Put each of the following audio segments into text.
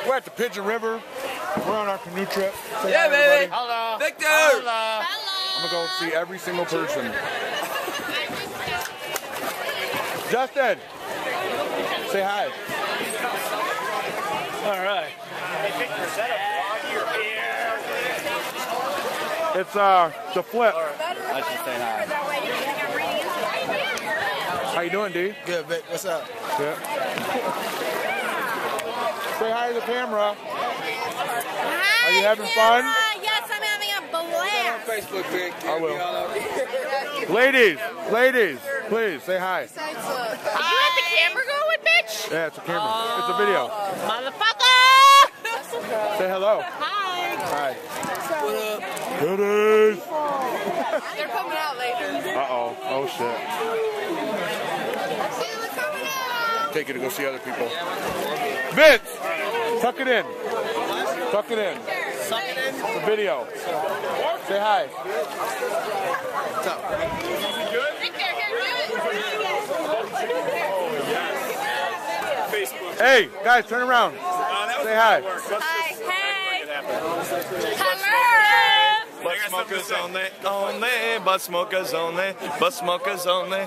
We're at the Pigeon River. We're on our canoe trip. Say yeah, hi, baby. everybody. Hello. Victor. Hello. I'm gonna go see every single person. Justin, say hi. All right. It's the flip. I should say hi. How you doing, D? Good, Vic. What's up? Yeah. Say hi to the camera. Hi, Are you having fun? Yes, I'm having a blast. Facebook, Vic. I will. Ladies, please say hi. You let the camera go with, bitch? Yeah, it's a camera. It's a video. Motherfucker! Say hello. Hi. Hi. What up? Goodies. They're coming out later. Uh-oh. Oh, shit. They're coming out. Take you to go see other people. Vince! Tuck it in. Tuck it in. The video. Say hi. What's up? Hey, guys, turn around. Say hi. Hi. Hey. Hello. Butt smokers only, butt smokers only, butt smokers only,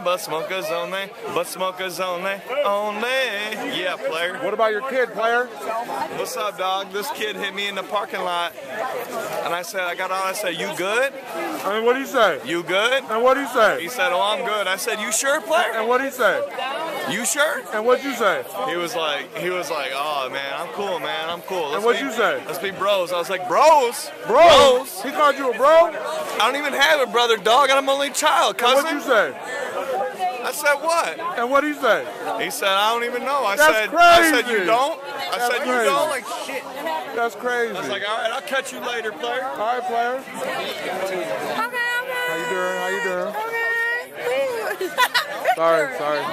butt smokers only, butt smokers only. Yeah, player. What about your kid, player? What's up, dog? This kid hit me in the parking lot, and I got out. I said, "You good? And what did he say? You good?" And what did he say? He said, "Oh, I'm good." I said, "You sure, player? And what did he say? You sure?" And what'd you say? He was like, "Oh man, I'm cool, man. I'm cool." And what'd you say? Let's be bros. I was like, "Bros, Bro? He called you a bro? I don't even have a brother, dog. I'm only child, And cousin." what'd you say? I said, "What?" And what'd he say? He said, "I don't even know." I That's said, crazy. "You don't?" I said, "You crazy. don't?" Like shit. That's crazy. I was like, "All right, I'll catch you later, player." All right, player. Okay. How you doing? How you doing? Okay. Sorry.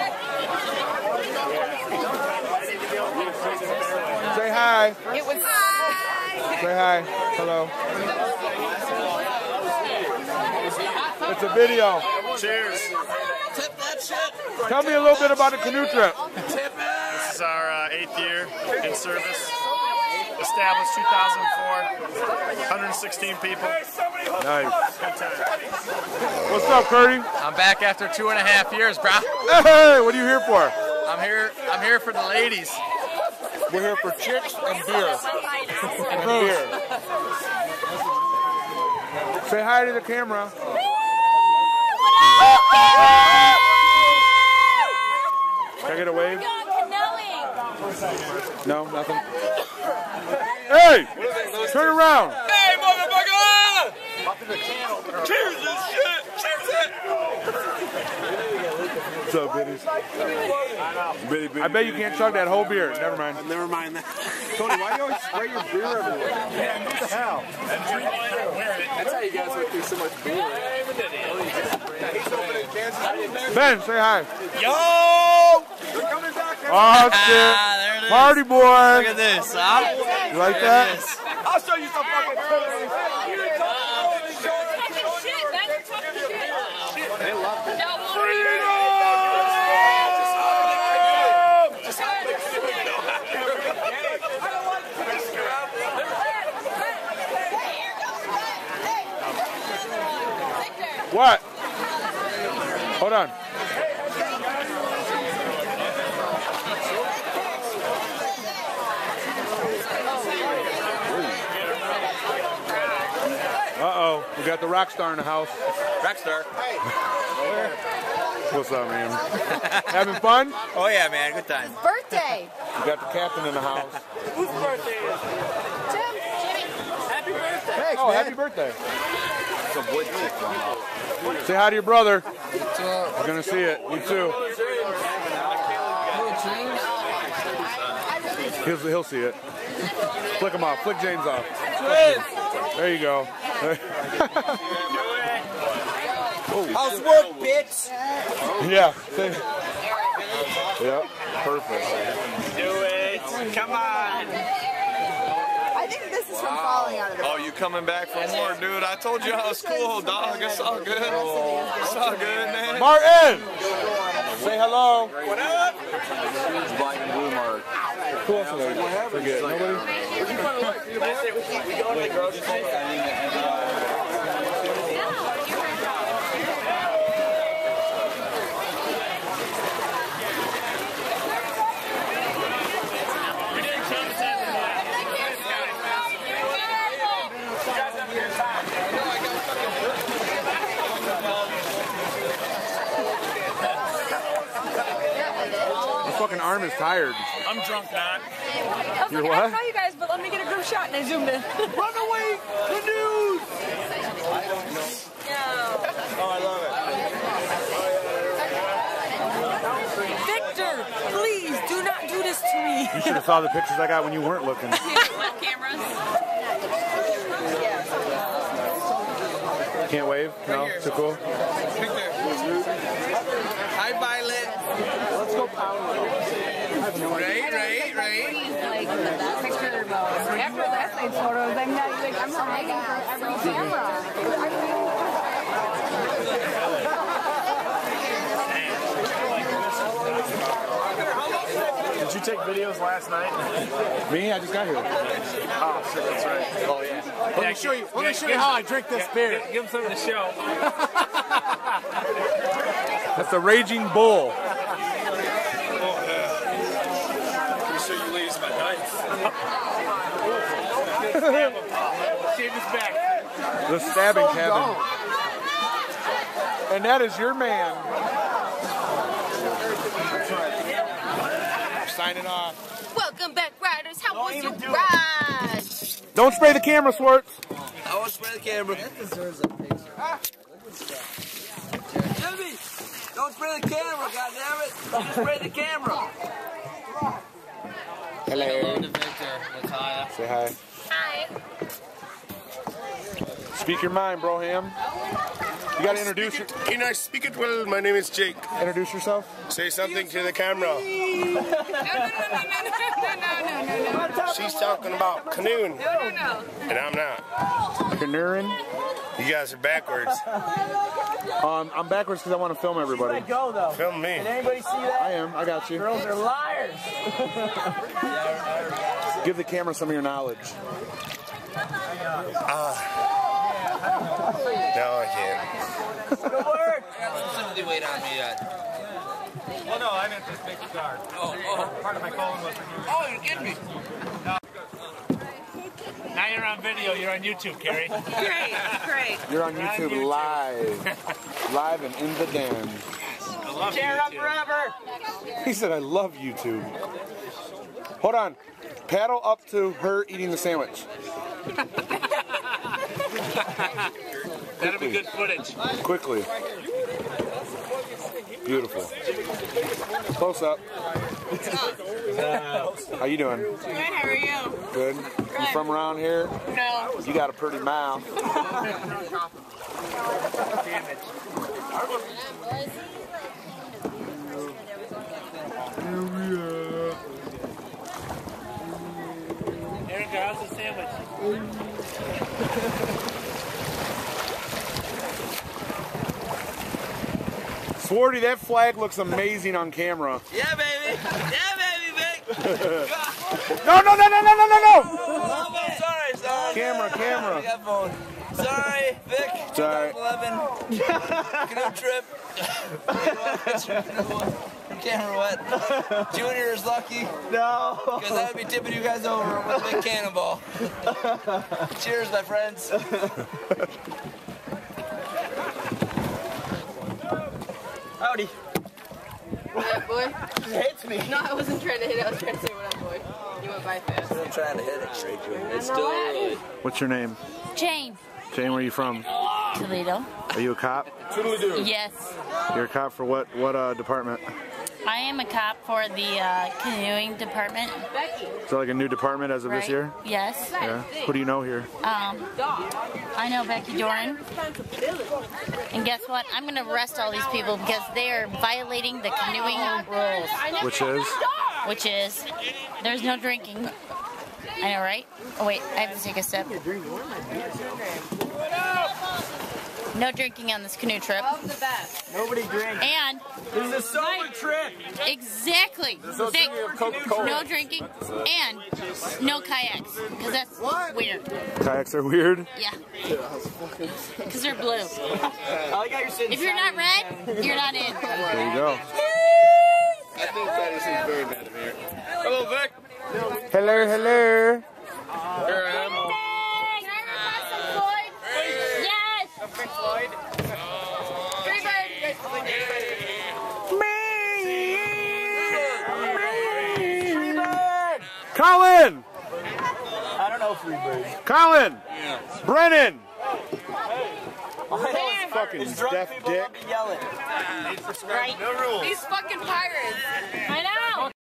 Say hi. It was hi. Say hi. Hello. It's a video. Cheers. Tip that shit. Tell me a little bit about the canoe trip. Tip it. This is our 8th year in service. Established 2004. 116 people. Nice. Good time. What's up, Curdy? I'm back after 2.5 years, bro. Hey, what are you here for? I'm here for the ladies. We're here for chicks and beer. And beer. Say hi to the camera. Can I get a wave? No, nothing. Hey! Turn around! Hey, motherfucker! Cheers this shit! Cheers it! What's up, biddies? I bet you can't chug that whole beer. Never mind. Never mind that. Tony, why do you always spray your beer everywhere? Man, what the hell? That's how you guys went through so much beer. Ben, say hi. Yo! Oh, shit. There it is. Party boy. Look at this, huh? You like that? I'll show you some fucking What? Hold on. Uh-oh, we got the rock star in the house. Rockstar. What's up, man? Having fun? Oh yeah, man, good time. Birthday. We got the captain in the house. Whose birthday is it? Jimmy. Happy birthday! Thanks, Oh, man. happy birthday. Say hi to your brother. You're gonna see it. You too. He'll see it. Flick him off. Flick James off. There you go. How's work, bitch? Yeah. Yeah. Perfect. Do it! Come on! I think this is from falling out of the Oh, you coming back for more, dude? I told you I was cool, dog. It's all good. It's all good, man. Martin! Say hello. What up? Black and blue mark. Who else did I forget? Nobody? Fucking arm is tired. I'm drunk, not. You're I what? saw you guys, but let me get a group shot, and I zoomed in. Run away! The news! Oh, I love it. Victor, please do not do this to me. You should have saw the pictures I got when you weren't looking. What cameras? Can't wave? No? Too cool? Hi, Violet. Let's go pound. Right. After last night's photos, I'm not like, I'm not hanging for every camera. Did you take videos last night? Me? I just got here. Oh, shit, that's right. Oh, yeah. Let me show you how I drink this beer. Give him something to show. That's the Raging Bull. Sure you ladies my knife. Shave his back. The stabbing cabin. And that is your man. Signing off. Welcome back, riders. How was your ride? Don't spray the camera, Swartz. I won't spray the camera. That deserves a picture. Jimmy, don't spray the camera, goddammit. Don't spray the camera. Hello. To Victor, Natalia. Say hi. Hi. Speak your mind, Broham. You gotta introduce Can I speak it well? My name is Jake. introduce yourself. Say something to the camera. No. She's talking about canoeing, No. and I'm not. Canoeing. You guys are backwards. I'm backwards because I want to film everybody. Go, though. Film me. Did anybody see that? I am. I got you. Girls are liars. Give the camera some of your knowledge. No, I can't. Good work. Somebody wait on me yet. Well, no, I meant just make the card. Part of my colon was removed. Oh, you're kidding me. Now you're on video. You're on YouTube, Carrie. Great. You're on YouTube live. Live and in the den. I love YouTube. Forever. He said, I love YouTube. Hold on. Paddle up to her eating the sandwich. That'll be good footage. Quickly. Beautiful. Close up. How you doing? Good, how are you? Good. You from around here? No. You got a pretty mouth. Erica, how's the sandwich? Swarty, that flag looks amazing on camera. Yeah, baby. Yeah, baby, Vic. No! Oh, sorry. Camera. I got phone. Sorry, Vic. Sorry. 2011. Canoe Trip. Camera wet. Junior is lucky. No. Because I would be tipping you guys over with a big cannonball. Cheers, my friends. Howdy. What up, boy? He hits me. No, I wasn't trying to hit it. I was trying to say what up, boy. You went by fast. I'm trying to hit it straight to him. It's still early. What's your name? Jane. Jane, where are you from? Toledo. Are you a cop? Yes. You're a cop for what department? I am a cop for the canoeing department. So like a new department as of this year? Yes. Yeah. Who do you know here? I know Becky Doran. And guess what? I'm going to arrest all these people because they are violating the canoeing rules. Which is, there's no drinking. I know, right? Oh wait, I have to take a sip. No drinking on this canoe trip. The best. Nobody drinks. And This is a sober trip. exactly. No drinking and no kayaks because that's weird. Kayaks are weird. Yeah. Because they're blue. I like how you're sitting. If you're not red, you're not in. There you go. I think that is very bad here. Hello, Vic. Hello, hello. Here I am. Can I request some Floyd? Yes. Colin! I don't know Freebird. Colin! Brennan! Fucking deaf dick. Yelling. These fucking pirates. I know.